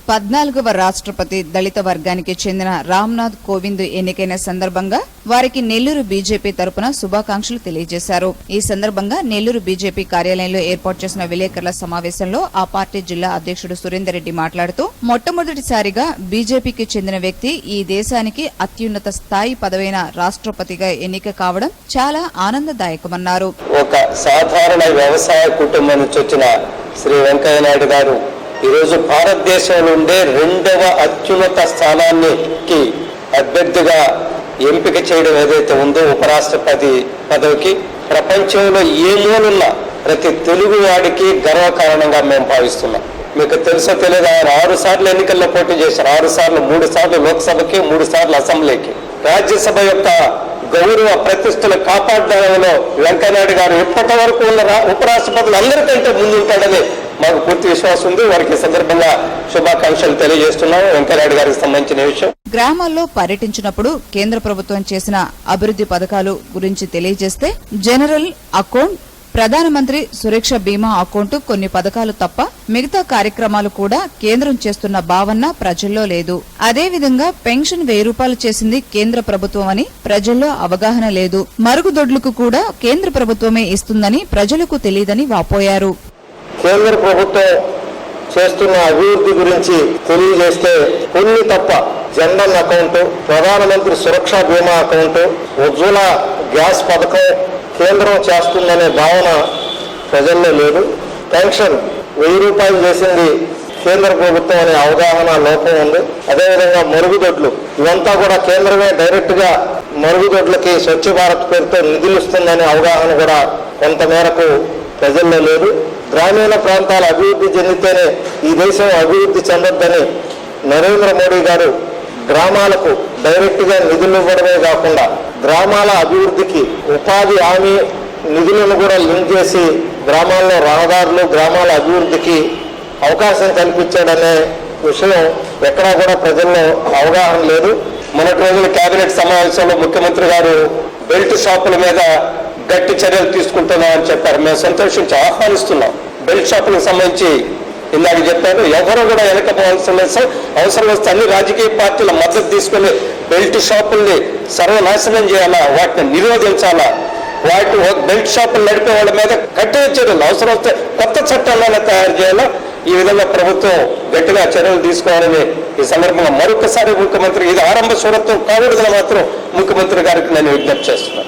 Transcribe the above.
14వ రాష్ట్రపతి దళిత వర్గానికి చెందిన రామ్నాథ్ కోవింద్ ఎన్నికైన సందర్భంగా వారికి నెల్లూరు బీజేపీ తరపున శుభాకాంక్షలు తెలియజేశారు. ఈ సందర్భంగా నెల్లూరు బీజేపీ కార్యాలయంలో ఏర్పాటు చేసిన విలేకరుల సమావేశంలో ఆ పార్టీ జిల్లా అధ్యక్షుడు సురేందర్ రెడ్డి మాట్లాడుతూ, మొట్టమొదటిసారిగా బీజేపీకి చెందిన వ్యక్తి ఈ దేశానికి అత్యున్నత స్థాయి పదవైన రాష్ట్రపతిగా ఎన్నిక కావడం చాలా ఆనందదాయకమన్నారు. ఒక సాధారణ వ్యవసాయ కుటుంబం నుంచి వచ్చిన శ్రీ వెంకయ్య నాయుడు గారు ఈరోజు భారతదేశంలో ఉండే 2వ అత్యున్నత స్థానానికి అభ్యర్థిగా ఎంపిక చేయడం ఏదైతే ఉందో ఉపరాష్ట్రపతి పదవికి ప్రపంచంలో ఏ మూలన్న ప్రతి తెలుగు వాడికి గర్వకారణంగా మేము భావిస్తున్నాం. మీకు తెలుసో తెలియదు, ఆయన 6 సార్లు ఎన్నికల్లో పోటీ చేశారు. 6 సార్లు, 3 సార్లు లోక్సభకి, 3 సార్లు అసెంబ్లీకి. రాజ్యసభ యొక్క గౌరవ ప్రతిష్టలు కాపాడడంలో వెంకయ్యనాయుడు గారు ఇప్పటి వరకు ఉన్న ఉపరాష్ట్రపతులు అందరికంటే ముందుంటాడని మాకు పూర్తి విశ్వాసం ఉంది. వారికి సందర్భంగా శుభాకాంక్షలు తెలియజేస్తున్నాం. వెంకయ్యనాయుడు గారికి సంబంధించిన విషయం, గ్రామాల్లో పర్యటించినప్పుడు కేంద్ర ప్రభుత్వం చేసిన అభివృద్ధి పథకాలు గురించి తెలియజేస్తే జనరల్ అకౌంట్, ప్రధానమంత్రి సురక్ష బీమా అకౌంట్ కొన్ని పథకాలు తప్ప మిగతా కార్యక్రమాలు కూడా కేంద్రం చేస్తున్న భావన ప్రజల్లో లేదు. అదేవిధంగా పెన్షన్ 1000 రూపాయలు చేసింది కేంద్ర ప్రభుత్వం అని ప్రజల్లో అవగాహన లేదు. మరుగుదొడ్లకు కూడా కేంద్ర ప్రభుత్వమే ఇస్తుందని ప్రజలకు తెలియదని వాపోయారు. కేంద్ర ప్రభుత్వం చేస్తున్న అభివృద్ధి గురించి తెలియజేస్తే కొన్ని తప్ప జనరల్ అకౌంట్, ప్రధానమంత్రి సురక్ష బీమా అకౌంట్, ఉజ్వల గ్యాస్ పథకం కేంద్రం చేస్తుందనే భావన ప్రజల్లో లేదు. పెన్షన్ 1000 రూపాయలు చేసింది కేంద్ర ప్రభుత్వం అనే అవగాహన లోపం ఉంది. అదేవిధంగా మరుగుదొడ్లు, ఇవంతా కూడా కేంద్రమే డైరెక్ట్ గా మరుగుదొడ్లకి స్వచ్ఛ భారత్ పేరుతో నిధులు ఇస్తుందనే అవగాహన కూడా కొంతమేరకు ప్రజల్లో లేదు. గ్రామీణ ప్రాంతాల అభివృద్ధి చెందితేనే ఈ దేశం అభివృద్ధి చెందొద్దని నరేంద్ర మోడీ గారు గ్రామాలకు డైరెక్ట్ గా నిధులు ఇవ్వడమే కాకుండా గ్రామాల అభివృద్ధికి ఉపాధి హామీ నిధులను కూడా లింక్ చేసి గ్రామాల్లో రహదారులు, గ్రామాల అభివృద్ధికి అవకాశం కల్పించాడనే విషయం ఎక్కడా కూడా ప్రజల్లో అవగాహన లేదు. మొన్నటి రోజుల కేబినెట్ సమావేశంలో ముఖ్యమంత్రి గారు బెల్ట్ షాపుల మీద గట్టి చర్యలు తీసుకుంటున్నామని చెప్పారు. మేము సంతోషించి ఆహ్వానిస్తున్నాం. బెల్ట్ షాపులకు సంబంధించి ఇందాక చెప్పారు, ఎవరు కూడా వెనకపోవాల్సిన లేదు. అవసరం వస్తే అన్ని రాజకీయ పార్టీల మద్దతు తీసుకుని బెల్ట్ షాపుల్ని సర్వనాశనం చేయాలా, వాటిని నిరోధించాలా, బెల్ట్ షాపులు నడిపే వాళ్ళ మీద కఠిన చర్యలు, అవసరం వస్తే కొత్త చట్టాలను తయారు చేయాలా. ఈ విధంగా ప్రభుత్వం గట్టిగా చర్యలు తీసుకోవాలని ఈ సందర్భంగా మరొకసారి ముఖ్యమంత్రి, ఇది ఆరంభ స్వరత్వం కాకూడదని మాత్రం ముఖ్యమంత్రి గారికి నేను విజ్ఞప్తి చేస్తున్నాను.